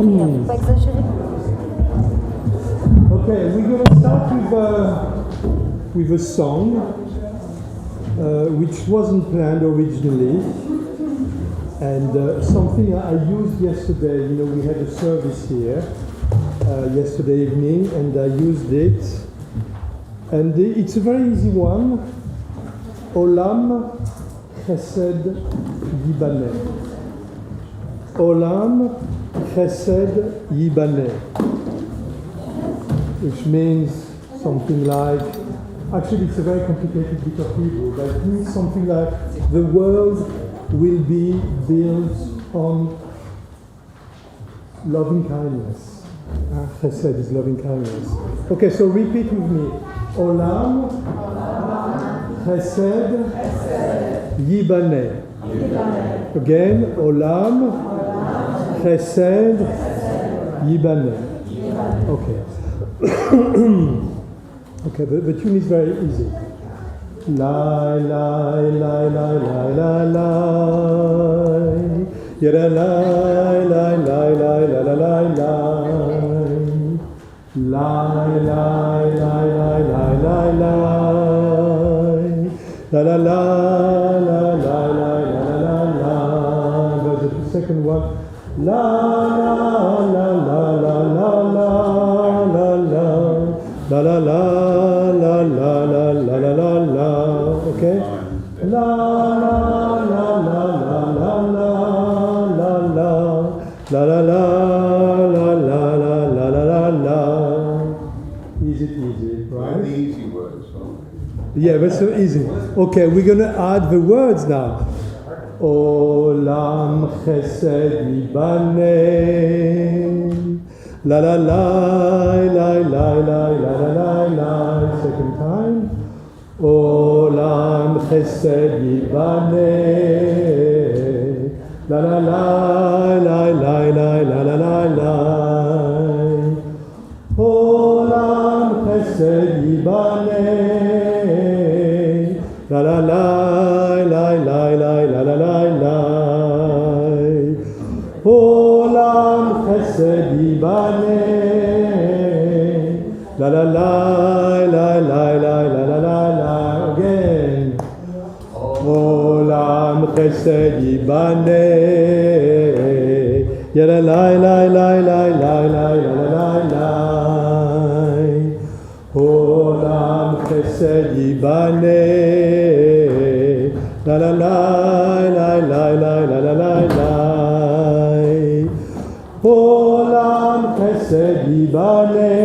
Okay, we're going to start with a song which wasn't planned originally, and something I used yesterday. You know, we had a service here yesterday evening, and I used it, and it's a very easy one. Olam Chesed Yibaneh. Olam Chesed Yibaneh, which means something like, actually it's a very complicated bit of Hebrew, but it means something like the world will be built on loving kindness. Chesed is loving kindness. Okay, so repeat with me. Olam Chesed Yibaneh. Again, Olam Chesed Yibaneh. Okay. Okay, the tune is very easy. La la la la la la la. Yada la la la la la la la la. La la la la la la la. La la la la la la la la. There's the second one. La la la la la la la. La la la la la la la la la la. Okay. La la la la la la la la la. La la la la la la la la la la. Easy, right? The easy words. Yeah, that's so easy. Okay, we're gonna add the words now. Olam Chesed Yibaneh. La la la la la la la la la. Second time. Olam Chesed Yibaneh. La la la la la la la la la la. Olam Chesed Yibaneh. La la la la la la la la la la. Olam Chesed Yibaneh. La la la la la la la la la la. Again. Olam Chesed Yibaneh. Ya la la la la la la la la la la. Olam Chesed Yibaneh. La la la la la la la la la la. Olam Chesed Yibaneh.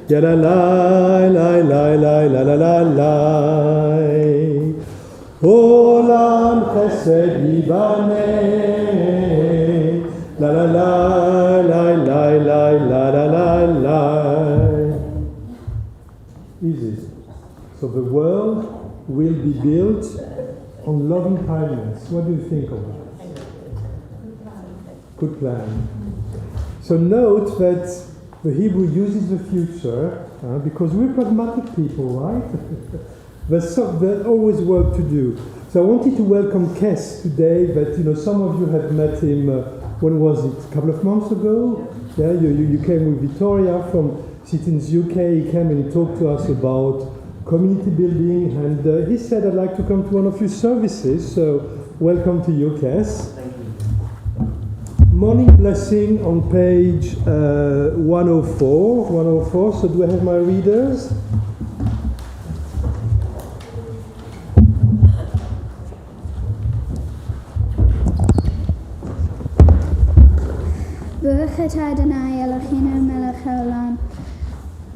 Ya la la la la la la la la la. Olam Chesed Yibaneh. La la la la la la la la la la. Easy. So the world will be built on loving kindness. What do you think of that? Good plan. So note that the Hebrew uses the future because we're pragmatic people, right? There's always work to do. So I wanted to welcome Kes today. That some of you had met him. When was it? A couple of months ago. Yeah, you came with Victoria from Sitins UK. He came and he talked to us about community building, and he said, "I'd like to come to one of your services." So welcome to you, Kes. Morning blessing on page 104. So do I have my readers? Baruch atah Adonai Eloheinu melech haolam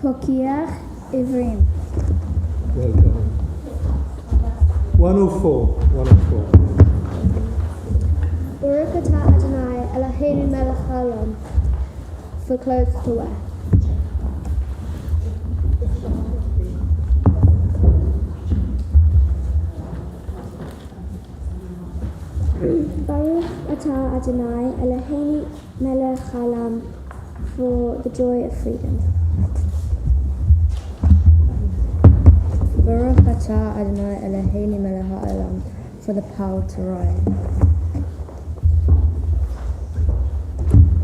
pokiach ivrim. Welcome. 104. Baruch atah Adonai Eloheinu melech haolam, for clothes to wear. Baruch atah Adonai Eloheinu melech haolam, for the joy of freedom. Baruch atah Adonai Eloheinu melech haolam, for the power to rise.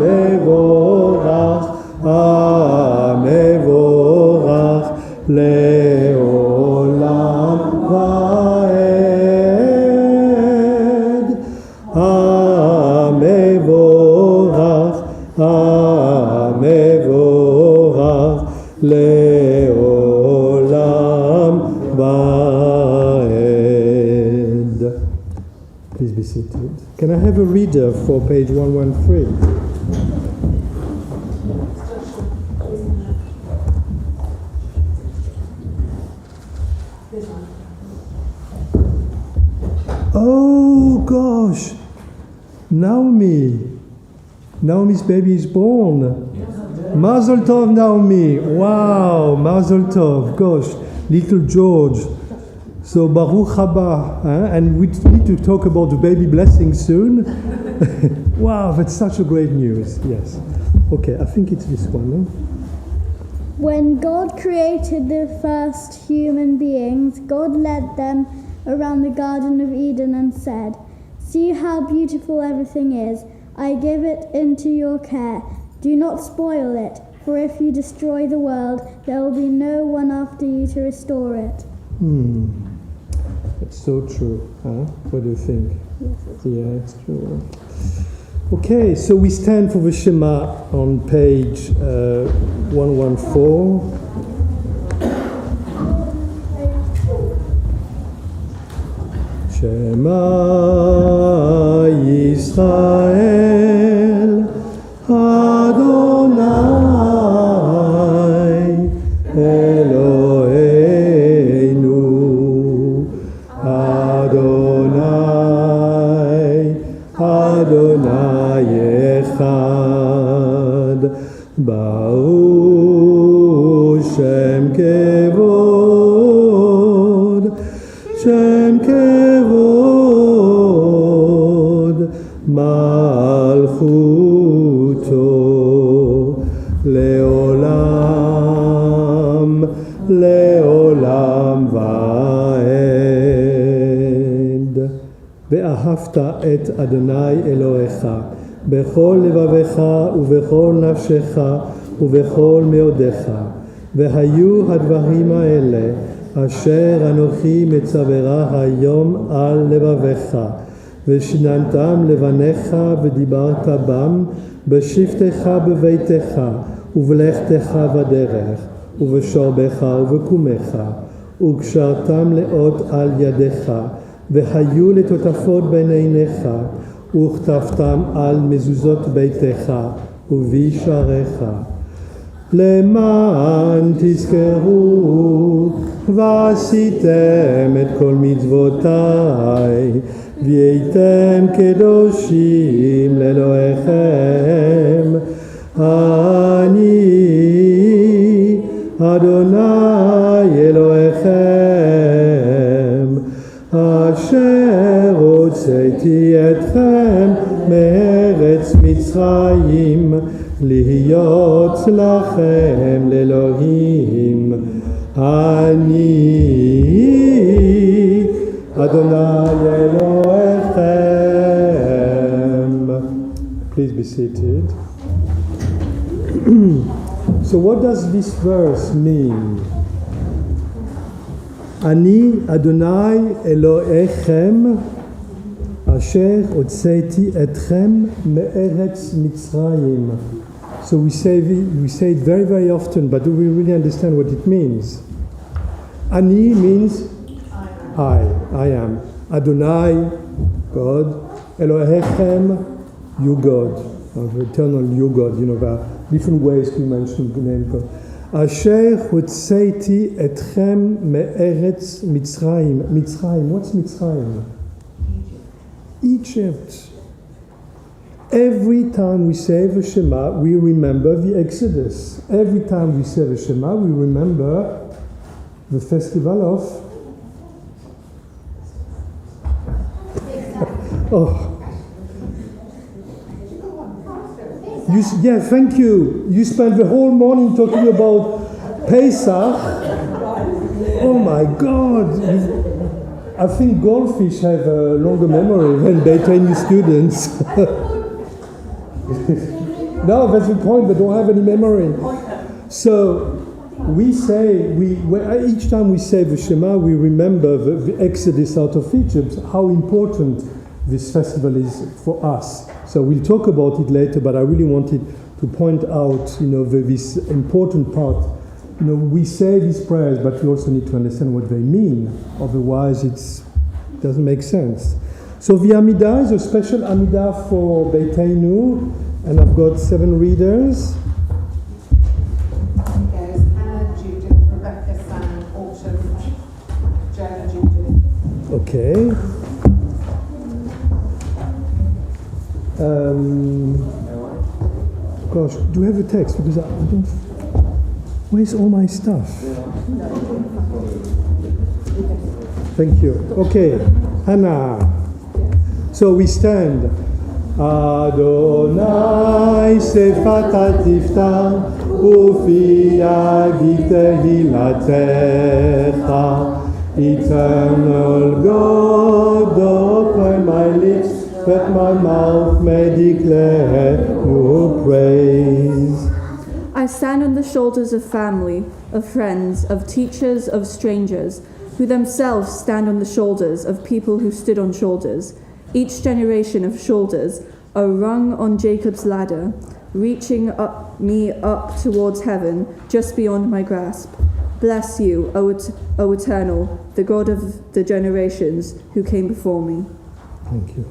המבורך, המבורך, לעולם ועד. המבורך, המבורך, לעולם ועד. Please be seated. Can I have a reader for page 113? Oh gosh, Naomi's baby is born. Mazel tov, Naomi. Wow, Mazel tov. Gosh, little George. So Baruch haba, and we need to talk about the baby blessing soon. Wow, that's such a great news. Yes. Okay, I think it's this one. No? When God created the first human beings, God led them around the Garden of Eden and said, "See how beautiful everything is. I give it into your care. Do not spoil it, for if you destroy the world, there will be no one after you to restore it." It's so true. Huh? What do you think? Yeah, it's true. Okay, so we stand for the Shema on page 114. Shema Yisrael Adonai Eloheinu Adonai Adonai Echad Baruch Shem Kevod Shem Kevod Malchuto Leolam Leolam Vaed Ve'ahavta et Adonai Elohecha bechol levavecha ubechol nafshecha ubechol meodecha vehayu hadvarim ha'ele asher anochi metzavera hayom al levavecha ושיננתם לבניך ודיברת בם בשבתך בביתך ובלכתך בדרך ובשורבך ובקומך וקשרתם לאות על ידך והיו לטוטפות בין עיניך וכתבתם על מזוזות ביתך ובשעריך למען תזכרו ועשיתם את כל מצוותיי והייתם קדושים לאלוהיכם אני אדוני אלוהיכם אשר הוצאתי אתכם מארץ מצרים להיות לכם לאלוהים אני Adonai Elohechem. Please be seated. So what does this verse mean? Ani Adonai Elohechem Asher Hotzeti Etchem Me'eretz Mitzrayim. So we say it very, very often, but do we really understand what it means? Ani means I am. Adonai, God. Elohechem, you God. Eternal you God. You know, there are different ways to mention the name God. Asher Hotzeti Etchem Me'eretz Mitzrayim. Mitzrayim, what's Mitzrayim? Egypt. Every time we say the Shema, we remember the Exodus. Every time we say the Shema, we remember the festival of yeah, thank you. You spent the whole morning talking about Pesach. Oh my God. I think goldfish have a longer memory than they train you students. No, that's the point. They don't have any memory. So we say each time we say the Shema, we remember the Exodus out of Egypt. How important this festival is for us. So we'll talk about it later. But I really wanted to point out, this important part. We say these prayers, but we also need to understand what they mean. Otherwise, it doesn't make sense. So the Amidah is a special Amidah for Beiteinu, and I've got 7 readers. Yes, Anna, Judith, Rebecca, Sam, Autumn, Jenna, Judith. Okay. Gosh, do you have a text? Because I don't. Where's all my stuff? Thank you. Okay, Hannah. So we stand. Adonai sefata tiftach ufi yagid tehilatecha. Eternal God, open my lips, that my mouth may declare your praise. I stand on the shoulders of family, of friends, of teachers, of strangers, who themselves stand on the shoulders of people who stood on shoulders. Each generation of shoulders, a rung on Jacob's ladder, reaching me up towards heaven, just beyond my grasp. Bless you, O Eternal, the God of the generations who came before me. Thank you.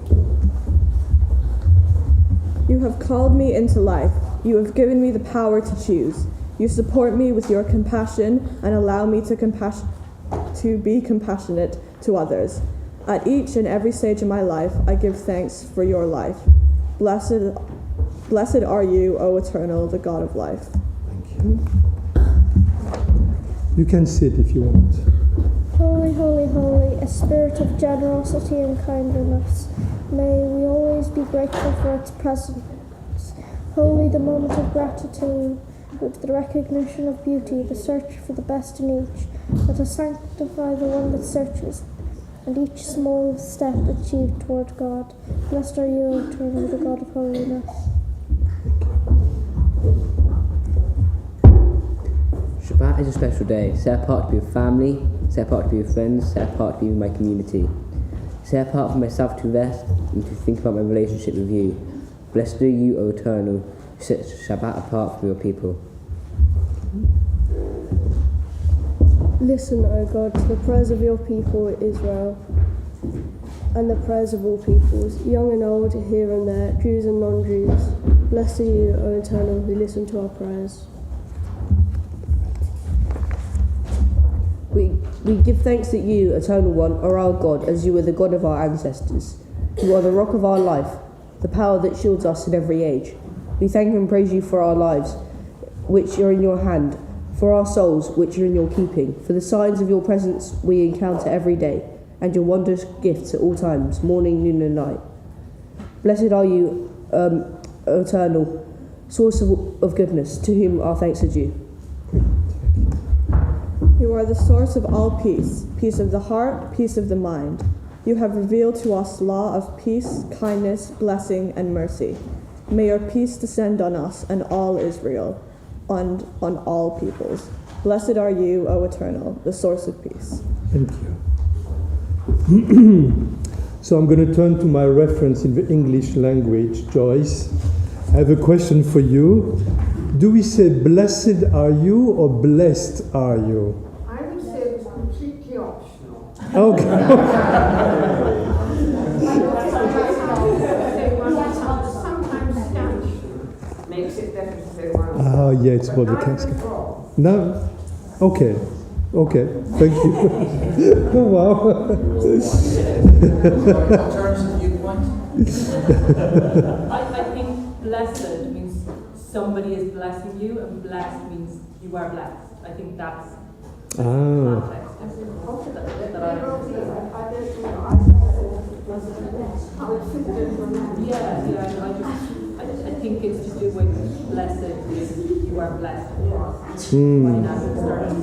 You have called me into life. You have given me the power to choose. You support me with your compassion and allow me to be compassionate to others. At each and every stage of my life, I give thanks for your life. Blessed are you, O Eternal, the God of life. Thank you. You can sit if you want. Holy, holy, holy, a spirit of generosity and kindness. May we always be grateful for its presence. Holy, the moment of gratitude, with the recognition of beauty, the search for the best in each. Let us sanctify the one that searches, and each small step achieved toward God. Blessed are you, O Eternal, the God of holiness. Shabbat is a special day, set apart to be with family, set apart to be with friends, set apart to be with my community. Set apart for myself to rest and to think about my relationship with you. Blessed are you, O Eternal, who set Shabbat apart from your people. Listen, O God, to the prayers of your people, Israel, and the prayers of all peoples, young and old, here and there, Jews and non-Jews. Blessed are you, O Eternal, who listen to our prayers. We give thanks that you, Eternal One, are our God, as you were the God of our ancestors. You are the rock of our life, the power that shields us in every age. We thank and praise you for our lives, which are in your hand, for our souls, which are in your keeping, for the signs of your presence we encounter every day, and your wondrous gifts at all times, morning, noon, and night. Blessed are you, Eternal, source of goodness, to whom our thanks are due. You are the source of all peace, peace of the heart, peace of the mind. You have revealed to us law of peace, kindness, blessing, and mercy. May your peace descend on us and all Israel, and on all peoples. Blessed are you, O Eternal, the source of peace. Thank you. So I'm going to turn to my reference in the English language, Joyce. I have a question for you. Do we say blessed are you or blessed are you? I would say it was completely optional. Okay. Sometimes Spanish makes it better to say one. Ah, yeah, it's about the casket. No? Okay. Okay. Thank you. Oh, wow. I think blessed means somebody is blessing you, and blessed means you are blessed. I think that's the context. I think it's to do with blessed is you are blessed.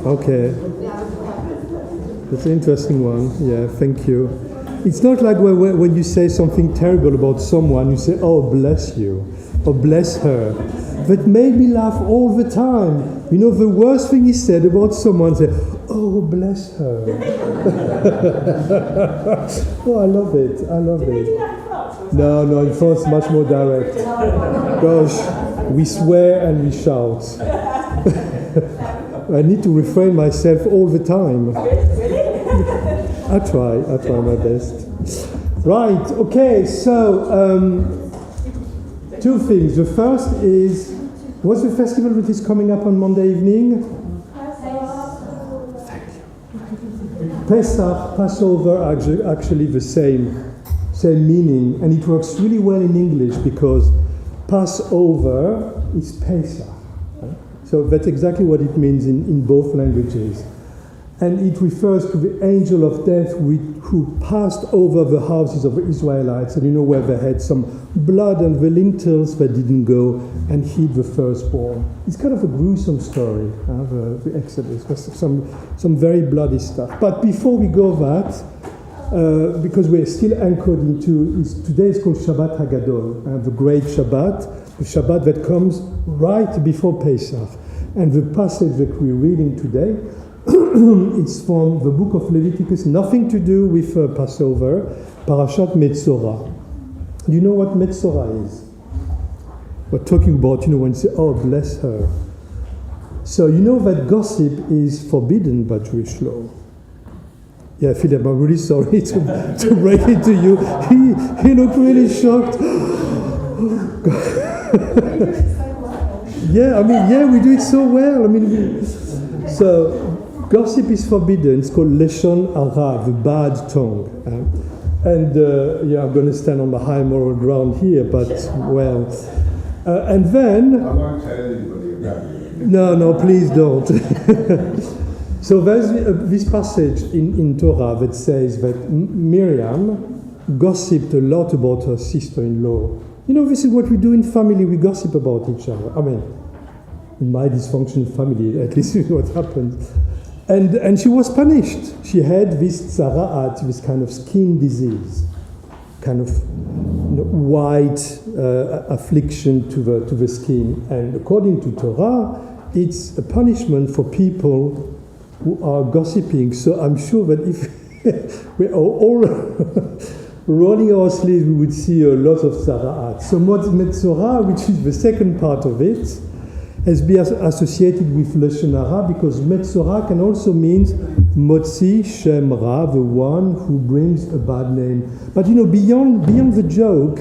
Okay. That's an interesting one. Yeah, thank you. It's not like when you say something terrible about someone, you say, oh, bless you. or bless her. That made me laugh all the time. You know, the worst thing he said about someone, said, oh, bless her. Oh, I love it. No, in France, much more direct. Gosh, we swear and we shout. I need to refrain myself all the time. I try my best. Right, okay, so two things. The first is, what's the festival that is coming up on Monday evening? Thank you. Pesach, Passover, are actually the same meaning, and it works really well in English because Passover is Pesach. So that's exactly what it means in both languages. And it refers to the angel of death who passed over the houses of the Israelites, and you know where they had some blood on the lintels that didn't go, and hid the firstborn. It's kind of a gruesome story, the Exodus. There's some very bloody stuff. But before we go that, because we're still anchored into, today is called Shabbat Hagadol, the Great Shabbat, the Shabbat that comes right before Pesach. And the passage that we're reading today, it's from the book of Leviticus, nothing to do with Passover, Parashat Metzorah. Do you know what Metzorah is? We're talking about, when you say, oh, bless her. So you know that gossip is forbidden by Jewish law. Yeah, Philip, I'm really sorry to break it to you. He looked really shocked. Yeah, we do it so well. So gossip is forbidden. It's called Leshon Hara, the bad tongue. I'm going to stand on the high moral ground here, but well. And then... I won't tell anybody about you. No, please don't. So there's this passage in Torah that says that Miriam gossiped a lot about her sister-in-law. This is what we do in family. We gossip about each other. In my dysfunctional family, at least this is what happened. And she was punished. She had this tzara'at, this kind of skin disease, kind of white affliction to the skin. And according to Torah, it's a punishment for people who are gossiping. So I'm sure that if we are all rolling our sleeves, we would see a lot of tzara'at. So Metzorah, which is the second part of it, has been associated with Leshon Hara because Metzorah can also mean Motzi Shem Ra, the one who brings a bad name. But beyond the joke,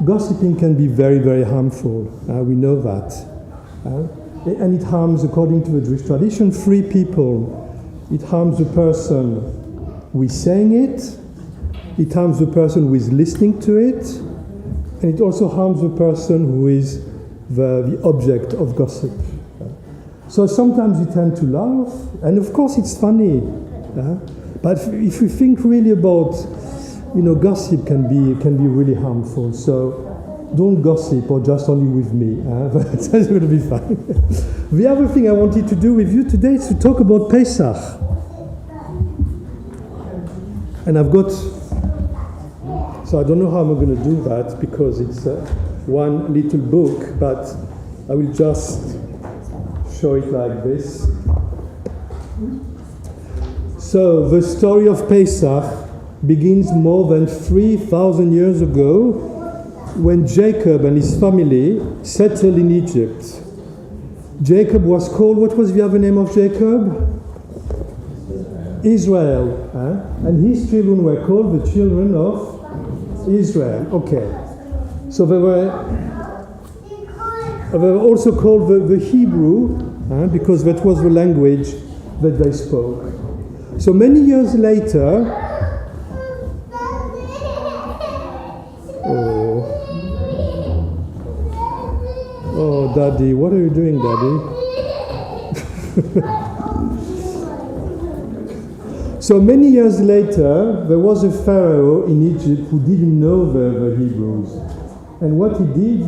gossiping can be very, very harmful. We know that. And it harms, according to the Jewish tradition, three people. It harms the person who is saying it, it harms the person who is listening to it, and it also harms the person who is the object of gossip. So sometimes we tend to laugh, and of course it's funny. But if we think really about, gossip can be really harmful. So don't gossip, or just only with me. That's going to be fine. The other thing I wanted to do with you today is to talk about Pesach. And I've got, so I don't know how I'm going to do that because it's one little book, but I will just show it like this. So the story of Pesach begins more than 3,000 years ago when Jacob and his family settled in Egypt. Jacob was called, what was the other name of Jacob? Israel. And his children were called the children of Israel. Okay. So they were also called the Hebrew, because that was the language that they spoke. So many years later, oh, Daddy, what are you doing, Daddy? So many years later, there was a pharaoh in Egypt who didn't know the Hebrews. And what he did,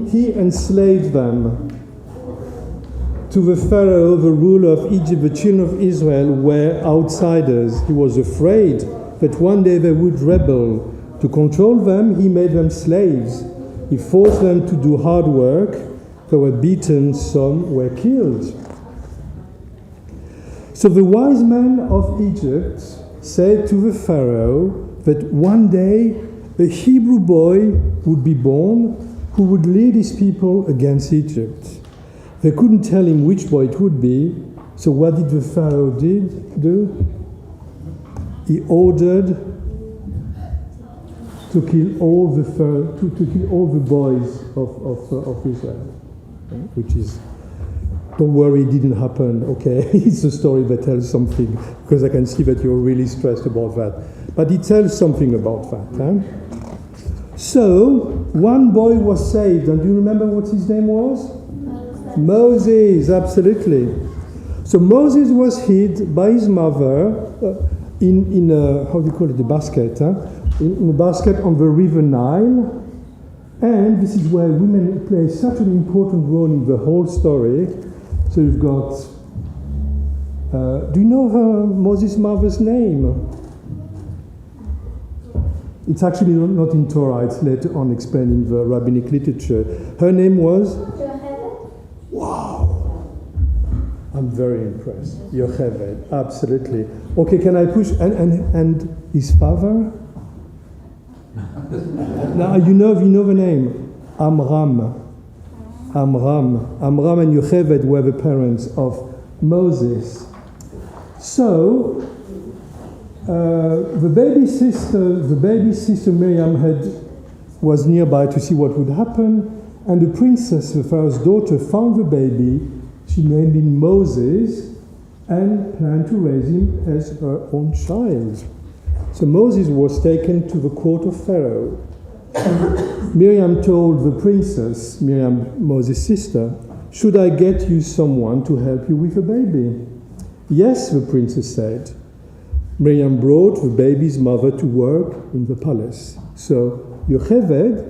he enslaved them. To the pharaoh, the ruler of Egypt, the children of Israel were outsiders. He was afraid that one day they would rebel To control them, he made them slaves. He forced them to do hard work. They were beaten, some were killed. So the wise men of Egypt said to the Pharaoh that one day a Hebrew boy would be born who would lead his people against Egypt. They couldn't tell him which boy it would be, so what did the Pharaoh do? He ordered to kill all the boys of Israel, which is, don't worry, it didn't happen. Okay, it's a story that tells something, because I can see that you're really stressed about that. But it tells something about that. So one boy was saved, and do you remember what his name was? Moses, absolutely. So Moses was hid by his mother in a, how do you call it, a basket, in a basket on the river Nile. And this is where women play such an important role in the whole story. So you've got, do you know Moses' mother's name? It's actually not in Torah, it's later on explained in the rabbinic literature. Her name was? Wow! I'm very impressed. Yocheved, absolutely. Okay, can I push? And his father? Now you know the name. Amram and Yocheved were the parents of Moses. So the baby sister Miriam was nearby to see what would happen, and the princess, the Pharaoh's daughter, found the baby. She named him Moses and planned to raise him as her own child. So Moses was taken to the court of Pharaoh. Miriam told the princess, Miriam, Moses' sister, "Should I get you someone to help you with the baby?" "Yes," the princess said. Miriam brought the baby's mother to work in the palace. So Yocheved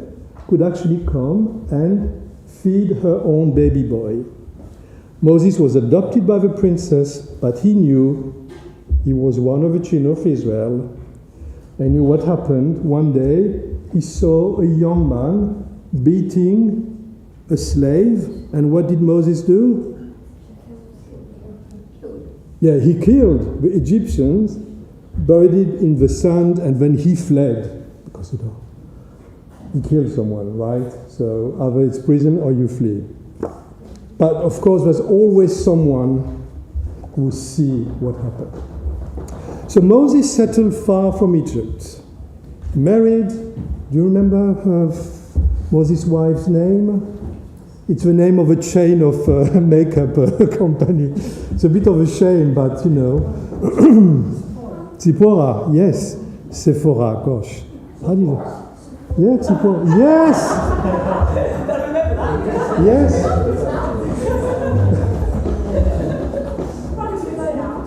could actually come and feed her own baby boy. Moses was adopted by the princess, but he knew he was one of the children of Israel. And knew what happened. One day, he saw a young man beating a slave, and what did Moses do? Yeah, he killed the Egyptians, buried it in the sand, and then he fled. Because he killed someone, right? So either it's prison or you flee. But of course, there's always someone who sees what happened. So Moses settled far from Egypt. Married, do you remember Moses' wife's name? It's the name of a chain of makeup company. It's a bit of a shame, but you know. Tzipporah, yes. Sephora, gosh. How do you know? Yeah, Tzipporah. Yes! Yes!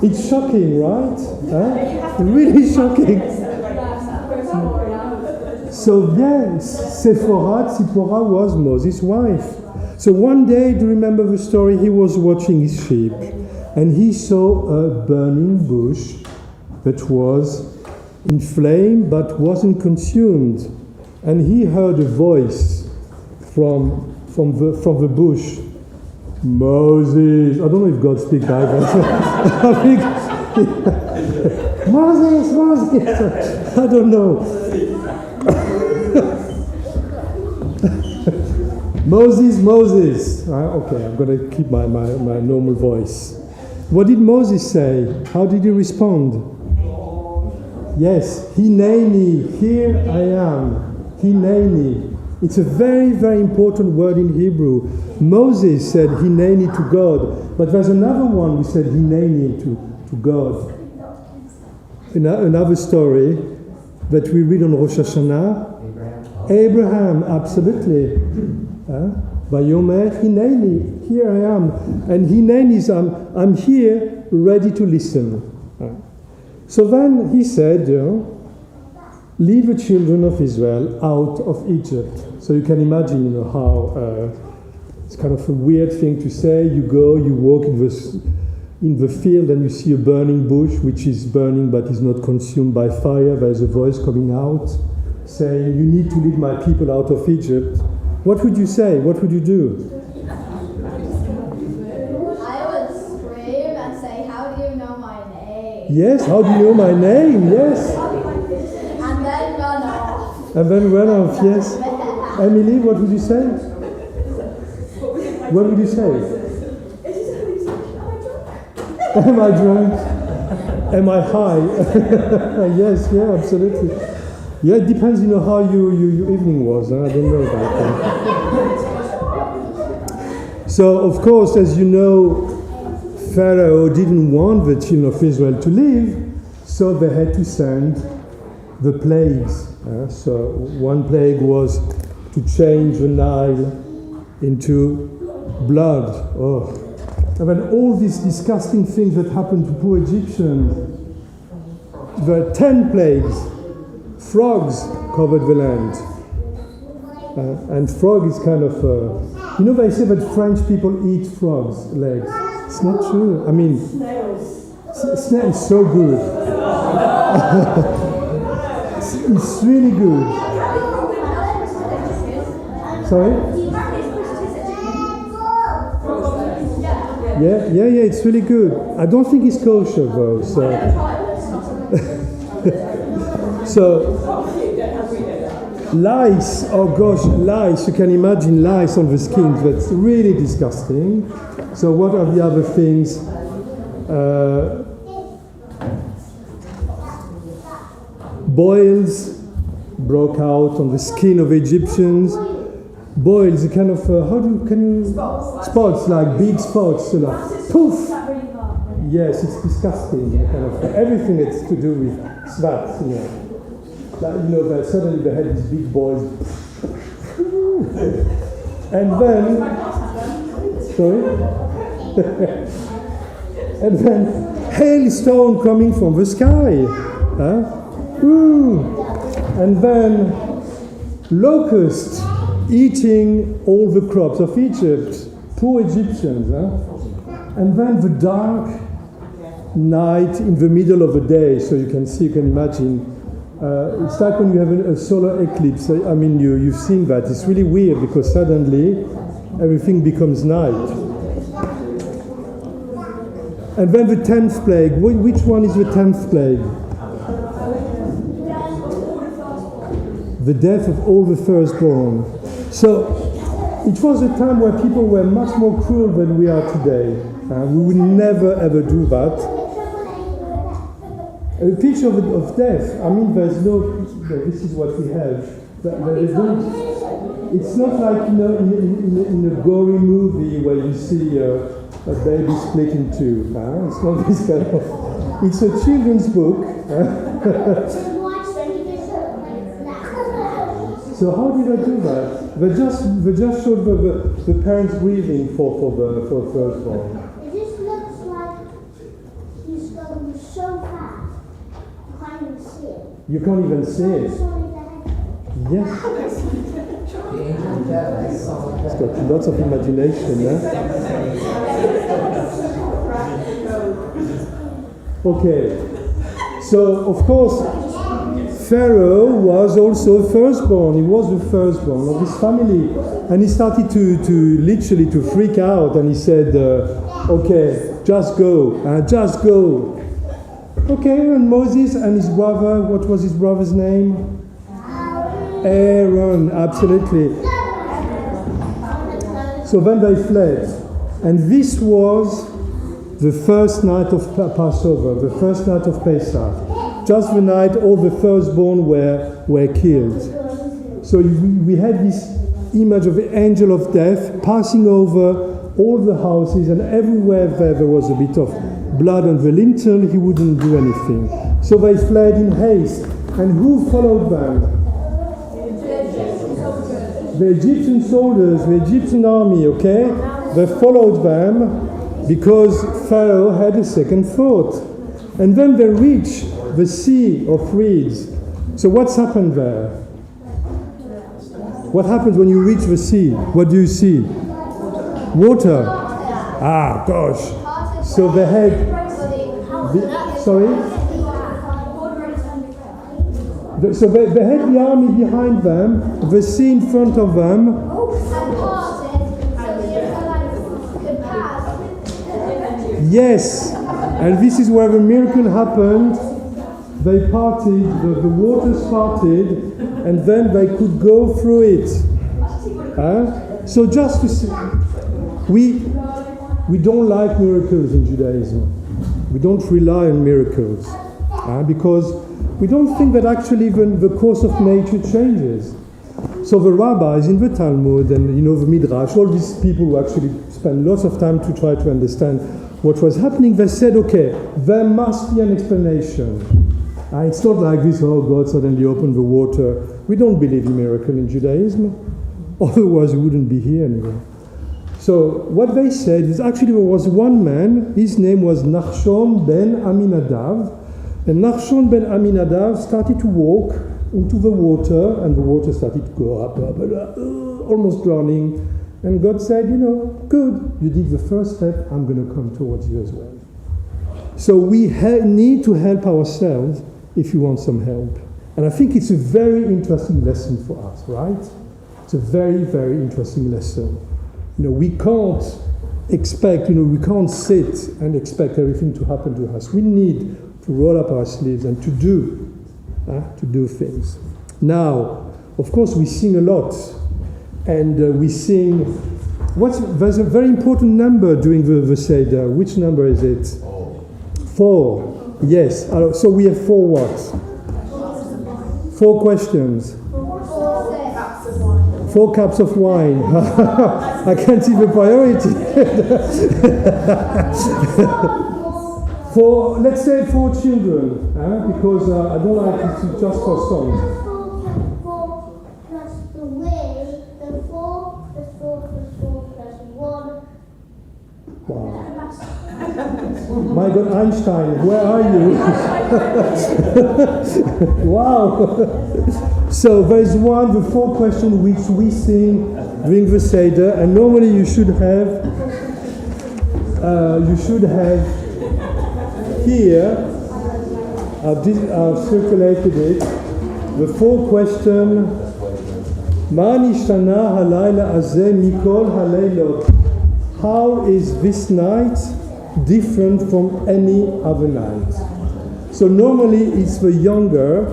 It's shocking, right? Really shocking. So yes, Tzipporah was Moses' wife. So one day, do you remember the story? He was watching his sheep, and he saw a burning bush that was in flame but wasn't consumed. And he heard a voice from the bush. Moses, I don't know if God speaks either. I think Moses, I don't know. Moses. Okay, I'm going to keep my normal voice. What did Moses say? How did he respond? Yes, Hineni, here I am. Hineni. It's a very, very important word in Hebrew. Moses said Hineni to God, but there's another one who said Hineni to God. Another story that we read on Rosh Hashanah. Abraham, absolutely. Vayomer Hineni, here I am. And Hineni is, I'm here, ready to listen. So then he said, lead the children of Israel out of Egypt. So you can imagine, how it's kind of a weird thing to say. You go, you walk in the field, and you see a burning bush, which is burning but is not consumed by fire. There's a voice coming out. saying, "You need to lead my people out of Egypt," what would you say? What would you do? I would scream and say, "How do you know my name?" Yes, how do you know my name? Yes. And then run off. And then run off, yes. Emily, what would you say? What would you say? Am I drunk? Am I high? Yes, yeah, absolutely. Yeah, it depends, how your evening was. Huh? I don't know about that. So, of course, as you know, Pharaoh didn't want the children of Israel to leave, so they had to send the plagues. So one plague was to change the Nile into blood. Oh. And then all these disgusting things that happened to poor Egyptians. There were 10 plagues. Frogs covered the land. And frog is kind of... they say that French people eat frogs' legs. It's not true. I mean... Snail is so good. It's really good. Sorry? Yeah, it's really good. I don't think it's kosher though, so... So, lice, oh gosh, lice, you can imagine lice on the skin, that's really disgusting. So what are the other things? Boils broke out on the skin of Egyptians. Boils, a kind of, spots, like big spots, so like, poof! Yes, it's disgusting, kind of, everything that's to do with svat, that suddenly they had these big boils. And then, and then hailstone coming from the sky. And then locusts eating all the crops of Egypt. Poor Egyptians. And then the dark night in the middle of the day, so you can imagine. It's like when you have a solar eclipse. I mean, you've seen that. It's really weird because suddenly everything becomes night. And then the 10th plague. Which one is the 10th plague? The death of all the firstborn. So it was a time where people were much more cruel than we are today. We would never ever do that. A picture of death. I mean, there's no. This is what we have. It's not like in a gory movie where you see a baby split in two. It's not this kind of. It's a children's book. So how did I do that? They just showed the parents grieving for the firstborn. It just looks like he's going so fast. You can't even see it. You can't even see it. Yes. It's got lots of imagination, yeah? Okay. So, of course, Pharaoh was also a firstborn. He was the firstborn of his family. And he started to literally to freak out. And he said, okay, just go. Just go. Okay, and Moses and his brother, what was his brother's name? Aaron, absolutely. So then they fled. And this was the first night of Passover, the first night of Pesach. Just the night all the firstborn were killed. So we had this image of the angel of death passing over all the houses, and everywhere there was a bit of blood on the lintel, he wouldn't do anything. So they fled in haste. And who followed them? The Egyptian soldiers, the Egyptian army, okay? They followed them because Pharaoh had a second thought. And then they reached the Sea of Reeds. So what's happened there? What happens when you reach the sea? What do you see? Water. Ah, gosh. So they had... So they had the army behind them, the sea in front of them. Yes, and this is where the miracle happened. They parted, the waters parted, and then they could go through it. So just to see, we don't like miracles in Judaism. We don't rely on miracles because we don't think that actually even the course of nature changes. So the rabbis in the Talmud and the Midrash, all these people who actually spend lots of time to try to understand what was happening, they said, okay, there must be an explanation. It's not like this, oh, God suddenly opened the water. We don't believe in miracle in Judaism. Otherwise, we wouldn't be here anyway. So what they said is actually there was one man, his name was Nachshon ben Aminadav, and Nachshon ben Aminadav started to walk into the water, and the water started to go up, almost drowning. And God said, good, you did the first step, I'm going to come towards you as well. So we need to help ourselves if you want some help. And I think it's a very interesting lesson for us, right? It's a very, very interesting lesson. We can't expect, we can't sit and expect everything to happen to us. We need to roll up our sleeves and to do things. Now, of course, we sing a lot. And we sing, there's a very important number during the Seder. Which number is it? 4. Yes. So we have 4 what? 4 questions. 4 cups of wine. I can't see the priority. Let's say 4 children, because I don't like it just for songs. Wow. My God, Einstein, where are you? Wow. So there's the 4 questions which we sing during the Seder, and normally you should have here, I've circulated it, the 4 questions. Ma nishtana halayla azeh mikol halaylot. How is this night different from any other night? So normally it's the younger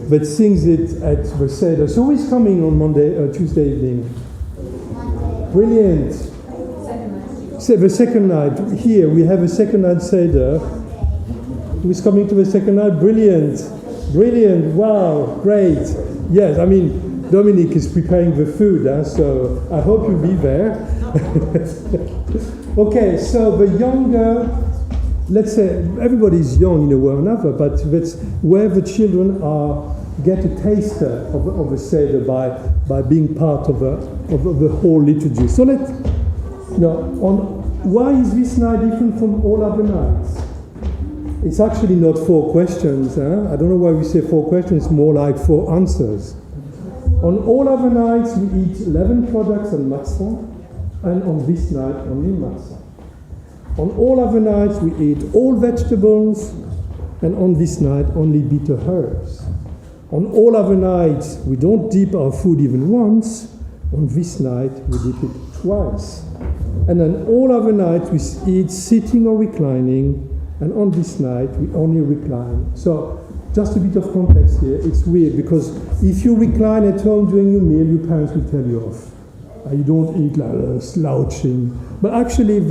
that sings it at the Seder. So who is coming on Tuesday evening? Brilliant. The second night. Here we have a second night Seder. Who is coming to the second night? Brilliant. Brilliant. Wow. Great. Yes, Dominic is preparing the food, so I hope you'll be there. Okay, so the younger, let's say everybody's young in a way or another, but that's where the children get a taster of the Seder by being part of the whole liturgy. So why is this night different from all other nights? It's actually not 4 questions. I don't know why we say 4 questions. It's more like 4 answers. On all other nights we eat 11 products and matzah, and on this night only matzah. On all other nights we eat all vegetables, and on this night only bitter herbs. On all other nights we don't dip our food even once. On this night we dip it twice. And on all other nights we eat sitting or reclining, and on this night we only recline. So just a bit of context here. It's weird because if you recline at home during your meal, your parents will tell you off. You don't eat like slouching. But actually,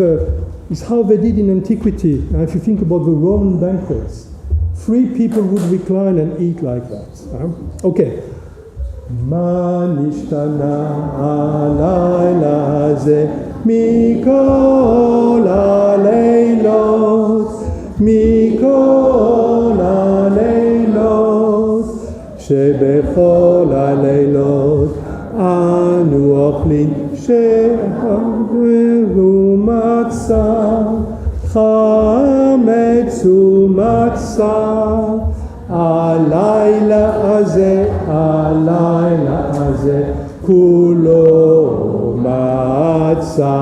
it's how they did in antiquity. If you think about the Roman banquets, 3 people would recline and eat like that. Okay. Ma nishtana halayla ze mikol haleilot mikol haleilot שבכל הלילות אנו אוכלים שאכלו מצה חמץ ומצה הלילה הזה כולו מצה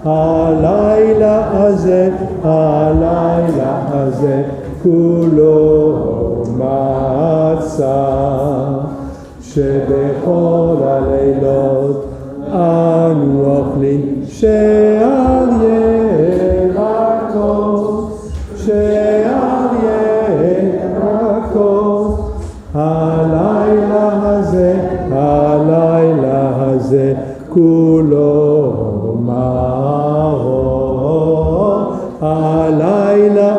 הלילה הזה כולו מצה, שבכל הלילות אנו אוכלים שעל ירקות, שעל ירקות. הלילה הזה כולו מאור. הלילה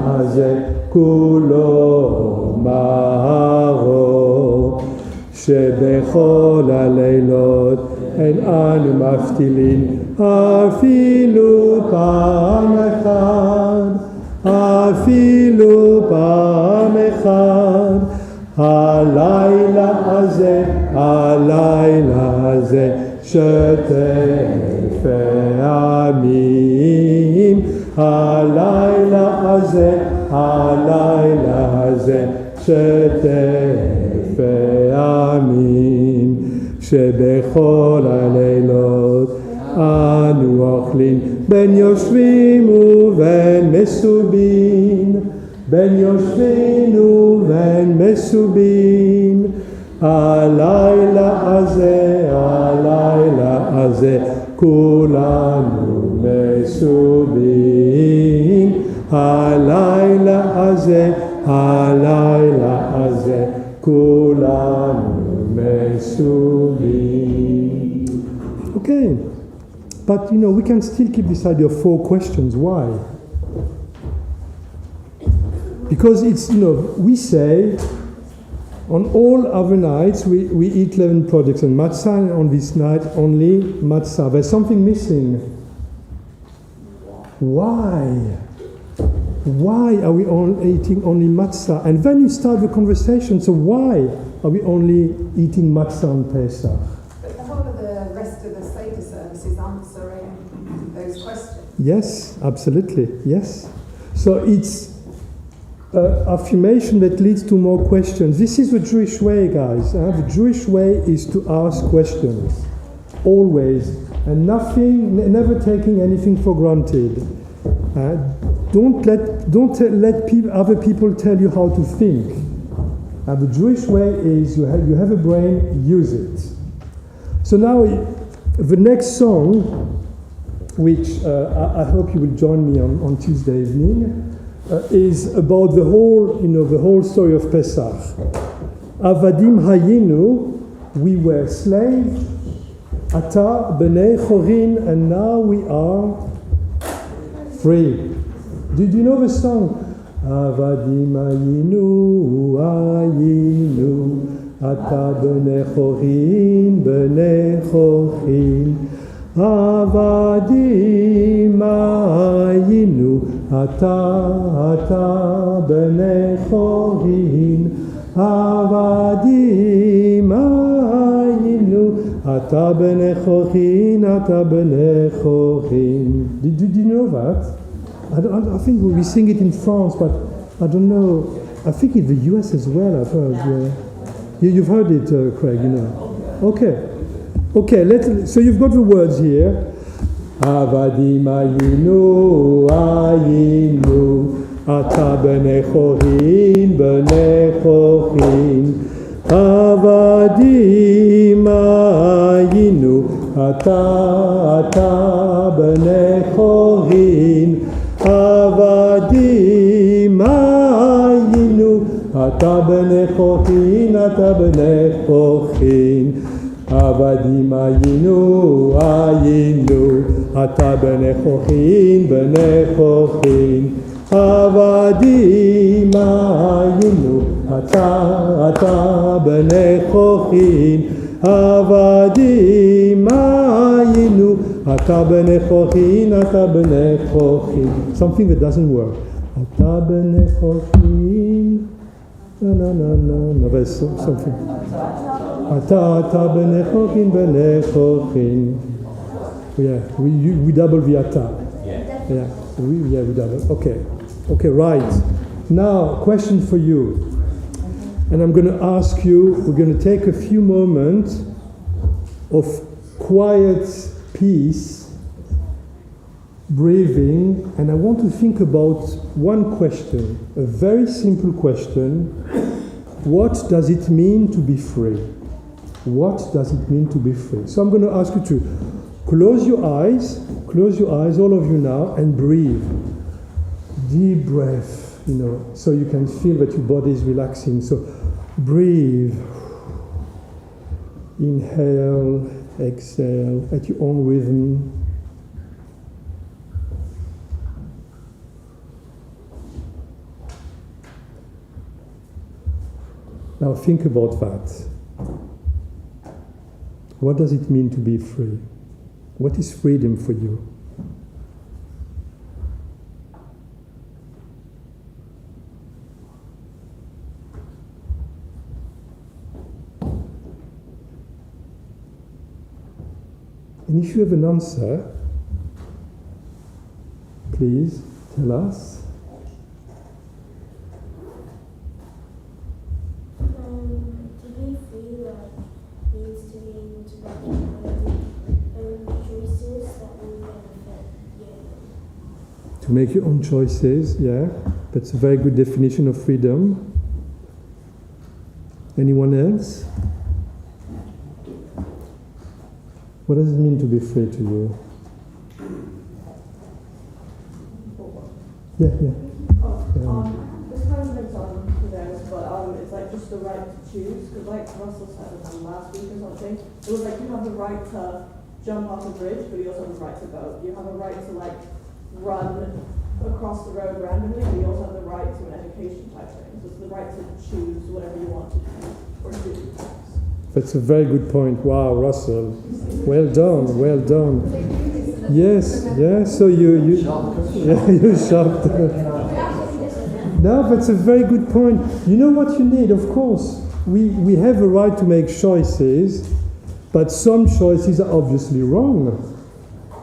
הזה כולו מאור. שבכל הלילות אין אנו מבטילין אפילו פעם אחת, אפילו פעם אחת. הלילה הזה שתי פעמים. הלילה הזה שתי פעמים. שבכל הלילות אנו אוכלים בין יושבים ובין מסובין, בין יושבים ובין מסובין. הלילה הזה כולנו מסובין. הלילה הזה כולנו מסובין. Okay, but we can still keep this idea of 4 questions. Why? Because it's, we say on all other nights we eat 11 products and matzah, and on this night only matzah. There's something missing. Why? Why are we eating only matzah? And then you start the conversation, so why are we only eating matzah on Pesach? But the whole of the rest of the Seder service is answering those questions. Yes, absolutely, yes. So it's affirmation that leads to more questions. This is the Jewish way, guys. The Jewish way is to ask questions, always, and never taking anything for granted. Don't let other people tell you how to think. The Jewish way is you have a brain, use it. So now the next song, which I hope you will join me on Tuesday evening, is about the whole story of Pesach. Avadim hayinu, we were slaves. Ata b'nei chorin, and now we are free. Did you know the song? Avadim hayinu, ata b'nei chorin. Avadim hayinu, ata b'nei chorin. Avadim hayinu, ata b'nei chorin. Did you know that? I think we sing it in France, but I don't know. I think in the US as well, I've heard. Yeah. You've heard it, Craig, Okay. So you've got the words here. Avadim hayinu, ata b'nei chorin. Avadim hayinu, ata b'nei chorin. Avadim hayinu, ata b'nei chorin. Avadim hayinu, ata b'nei chorin. Avadim hayinu, ata b'nei chorin. Avadim hayinu, ata b'nei chorin. Something that doesn't work. Ata b'nei chorin. No, there's something. Ata b'nei chorin. Yeah, we double the ata. Yeah, we double. Okay, right. Now, question for you. And I'm going to ask you, we're going to take a few moments of quiet peace breathing, and I want to think about one question, a very simple question. What does it mean to be free? What does it mean to be free? So I'm going to ask you to close your eyes, all of you now, and breathe. Deep breath, so you can feel that your body is relaxing. So breathe. Inhale, exhale, at your own rhythm. Now think about that. What does it mean to be free? What is freedom for you? And if you have an answer, please tell us. To be free means to be able to make your own choices that will benefit you. To make your own choices, yeah. That's a very good definition of freedom. Anyone else? What does it mean to be free to you? Yeah. This kind of links on to theirs, but it's like just the right to choose, because like Russell said last week or something, it was like you have the right to jump off a bridge, but you also have the right to vote. You have a right to like run across the road randomly, but you also have the right to an education type thing. So it's the right to choose whatever you want to do or do. That's a very good point. Wow, Russell. Well done. Yes. So you shocked. No, that's a very good point. You know what you need, of course. We have a right to make choices, but some choices are obviously wrong.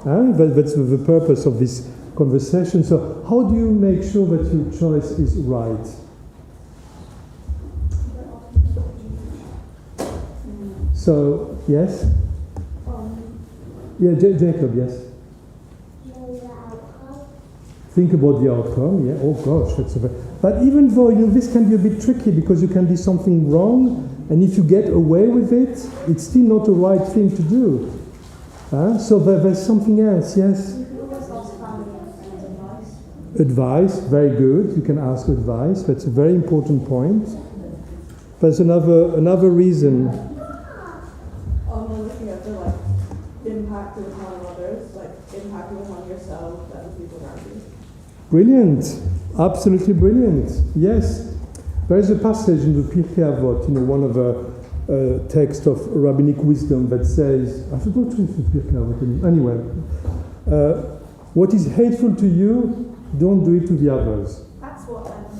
That's the purpose of this conversation. So how do you make sure that your choice is right? So, yes? Jacob, yes? Think about the outcome, yeah. Oh gosh, that's a very... But even though, this can be a bit tricky because you can do something wrong, and if you get away with it, it's still not the right thing to do. So there's something else, yes? Advice, very good. You can ask advice. That's a very important point. There's another reason. Looking at the impact upon others, impact upon yourself and the people around you. Brilliant, absolutely brilliant. Yes, there is a passage in the Pfertzel, one of the text of rabbinic wisdom that says, I forgot to read the Pfertzel anyway. What is hateful to you, don't do it to the others. That's what Rabbi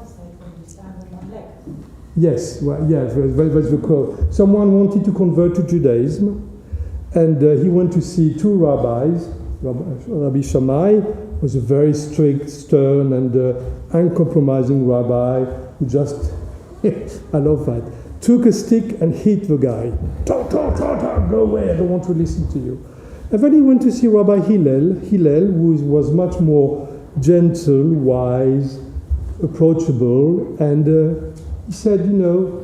said when you stand on one leg. Yes, that's the quote. Someone wanted to convert to Judaism, and he went to see two rabbis. Rabbi Shammai was a very strict, stern, and uncompromising rabbi who just, I love that, took a stick and hit the guy. Go away, I don't want to listen to you. And then he went to see Rabbi Hillel, who was much more gentle, wise, approachable, and he said,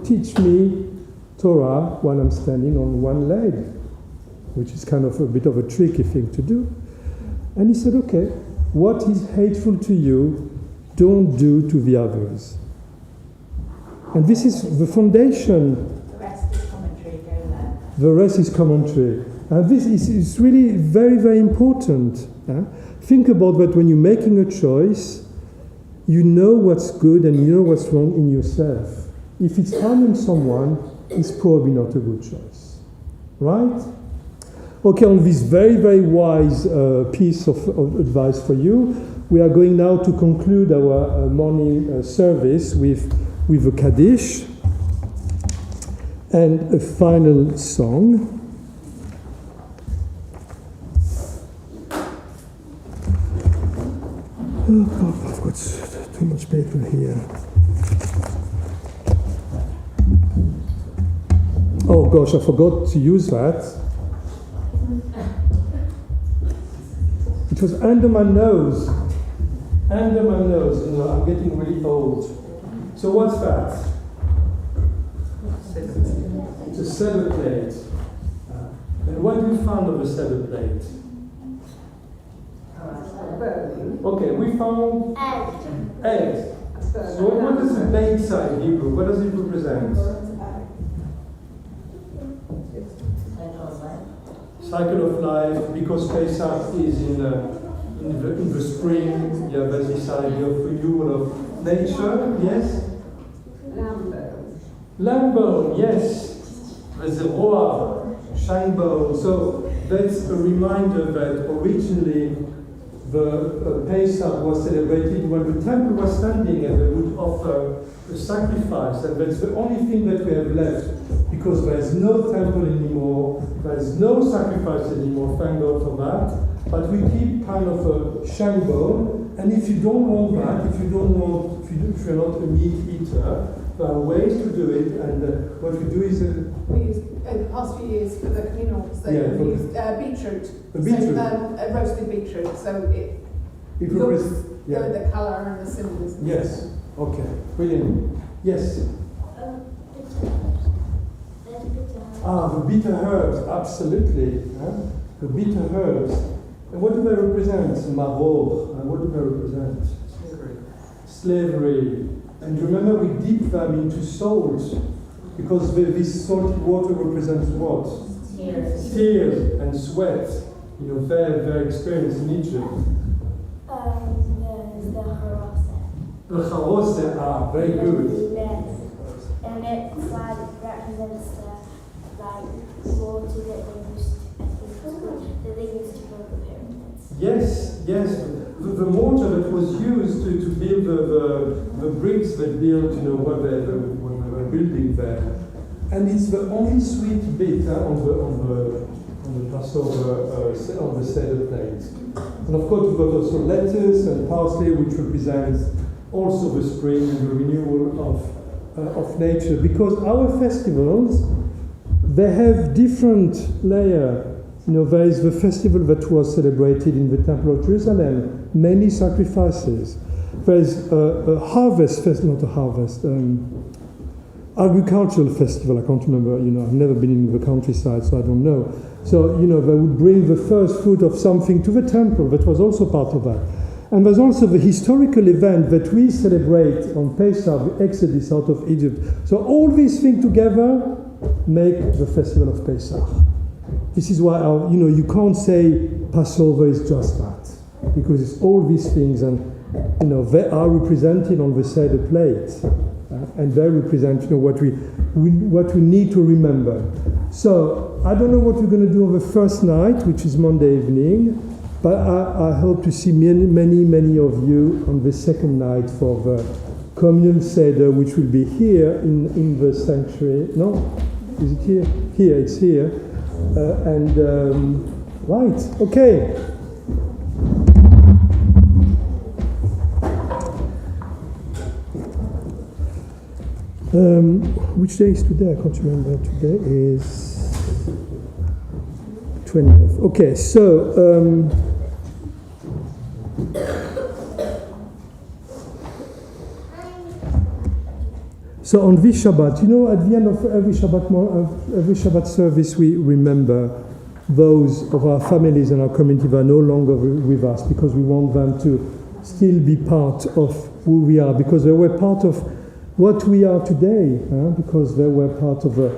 teach me Torah while I'm standing on one leg, which is kind of a bit of a tricky thing to do. And he said, okay, what is hateful to you, don't do to the others. And this is the foundation. The rest is commentary, go there. The rest is commentary. And this is really very, very important. Think about that when you're making a choice, you know what's good and you know what's wrong in yourself. If it's harming someone, it's probably not a good choice. Right? Okay, on this very, very wise piece of advice for you, we are going now to conclude our morning service with a Kaddish and a final song. Oh God, I've got too much paper here. Oh gosh, I forgot to use that. It was under my nose. Under my nose, you know, I'm getting really old. So what's that? It's a cedar plate. And what do you find on the cedar plate? Okay, we found eggs. So what is the beta in Hebrew? What does it represent? Cycle of life, because Pesach is in the spring. Yeah, there's this idea of renewal of nature. Yes. Lamb bone. Yes. There's a roa, shine bone. So that's a reminder that originally the Pesach was celebrated when the temple was standing and they would offer a sacrifice, and that's the only thing that we have left, because there's no temple anymore, there's no sacrifice anymore, thank God for that. But we keep kind of a shank bone, and if you don't want that, if you're not a meat eater, there are ways to do it, and what we do is we use in the past few years for the communals. They use beetroot, roasted beetroot, so it looks the colour and the symbolism. Yes. Okay. Brilliant. Yes. The bitter herbs. Absolutely. The bitter herbs. And what do they represent? Maror. And what do they represent? Slavery. And remember, we dip them into salt, because this salty water represents what? Tears and sweat. You know, their experience in Egypt. The charose, very good. And it represents water that they used to build the pyramids. Yes. The mortar that was used to build the bricks that built, you know, what they were building there. And it's the only sweet bit on the Passover, on the Seder plate. And of course, we've got also lettuce and parsley, which represents also the spring and the renewal of nature. Because our festivals, they have different layers. You know, there is the festival that was celebrated in the Temple of Jerusalem, many sacrifices. There is a harvest festival, not a harvest, agricultural festival, I can't remember, you know, I've never been in the countryside, so I don't know. So, you know, they would bring the first fruit of something to the temple, that was also part of that. And there's also the historical event that we celebrate on Pesach, the Exodus out of Egypt. So all these things together make the festival of Pesach. This is why, you can't say Passover is just that, because it's all these things, and, you know, they are represented on the Seder plate, and they represent, you know, what we need to remember. So, I don't know what we're going to do on the first night, which is Monday evening, but I hope to see many of you on the second night for the communal Seder, which will be here in the sanctuary. No? Is it here? Here, it's here. Right, okay. Which day is today? I can't remember. Today is 20th. Okay, so so on this Shabbat, you know, at the end of every Shabbat service, we remember those of our families and our community that are no longer with us, because we want them to still be part of who we are, because they were part of what we are today, because they were part of the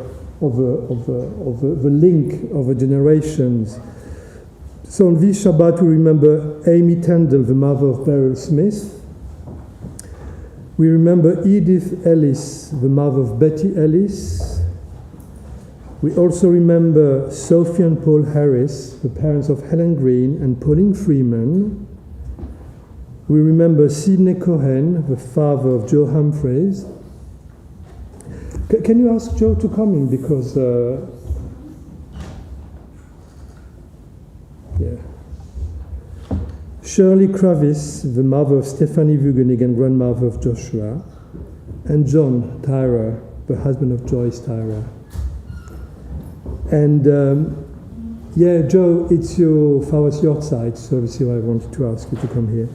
link of the generations. So on this Shabbat, we remember Amy Tendall, the mother of Beryl Smith. We remember Edith Ellis, the mother of Betty Ellis. We also remember Sophie and Paul Harris, the parents of Helen Green and Pauline Freeman. We remember Sidney Cohen, the father of Joe Humphreys. Can you ask Joe to come in, because Shirley Kravis, the mother of Stephanie Vugenig and grandmother of Joshua, and John Tyra, the husband of Joyce Tyra. And Yeah, Joe, it's your father's yahrzeit, so obviously I wanted to ask you to come here.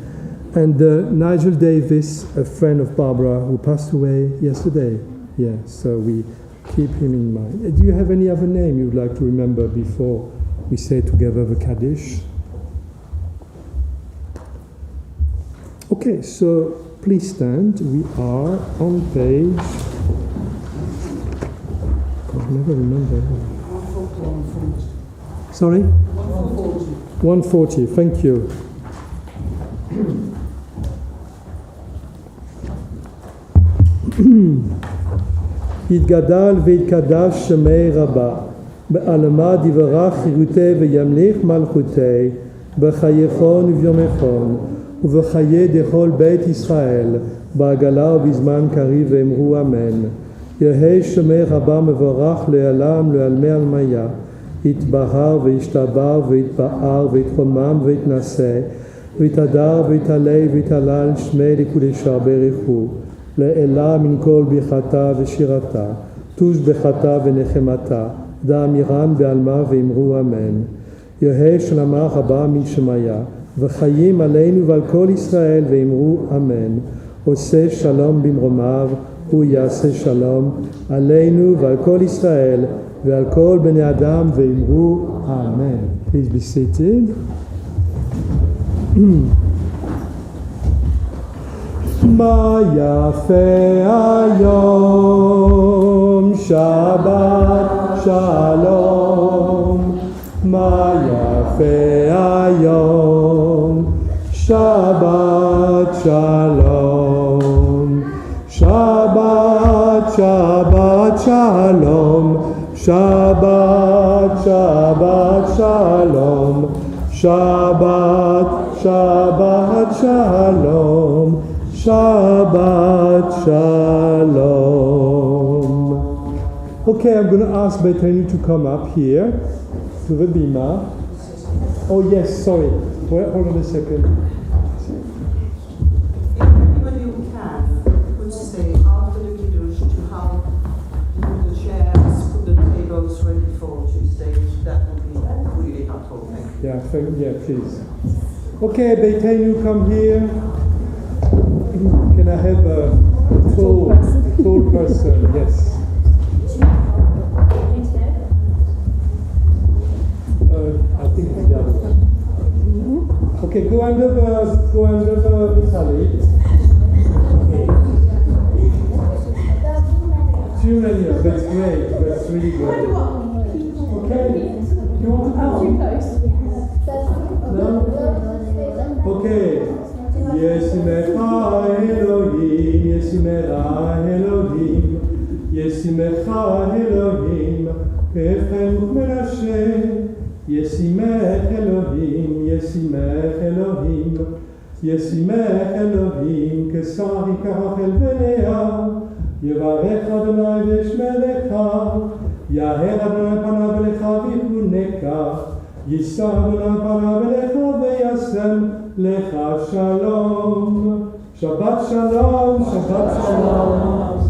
And Nigel Davis, a friend of Barbara, who passed away yesterday. Yeah, so we keep him in mind. Do you have any other name you'd like to remember before we say together the Kaddish? Okay, so please stand. We are on page... I never remember. 140. Sorry? 140. 140, thank you. יתגדל ויתקדש שמי רבה, בעלמא דברך חירותי וימליך מלכותי, בחייכון וביומכון, ובחיי דכל בית ישראל, בעגלה ובזמן קריב ואמרו אמן. יהי שמי רבה מבורך לעלם לעלמי עלמיה, יתבהר וישתבר ויתפאר ויתרומם ויתנשא, ויתהדר ויתעלה ויתהלל שמי לקודשו ברכו, לעילה מן כל ברכתה ושירתה, תושבחתה ונחמתה, דאמירן בעלמה ואמרו אמן. יהי שלמה רבה מן שמיה, וחיים עלינו ועל כל ישראל ואמרו אמן. עושה שלום במרומיו, הוא יעשה שלום עלינו ועל כל ישראל ועל כל בני אדם ואמרו אמן. Please be seated. מה יפה היום, שבת שלום. מה יפה היום, שבת שלום. שבת שבת שלום. שבת שבת שלום. שבת שבת שלום. Shabbat Shalom. Okay, I'm going to ask Bethany to come up here to the bima. Oh yes, sorry. Wait, hold on a second. If anybody who can could stay after the kiddush to help put the chairs, put the tables ready for Tuesday, that would be really helpful. Thank you. Yeah, please. Okay, Bethany, come here. Can I have a tall person? Yes. I think the other one. Okay, go under the talit. Too many, that's great. That's really good. Okay. You want to help? No? Okay. ישימך אלוהים, ישימך אלוהים, ישימך אלוהים, אפרים ומנשה. ישימך אלוהים, ישימך אלוהים, ישימך אלוהים, כשר ייקח אל בניה. יברך אדוני וישמרך, יאר אדוני פניו אליך ויחונך, יישא אדוני פניו אליך וישם לך שלום. Shabbat shalom, Shabbat shalom.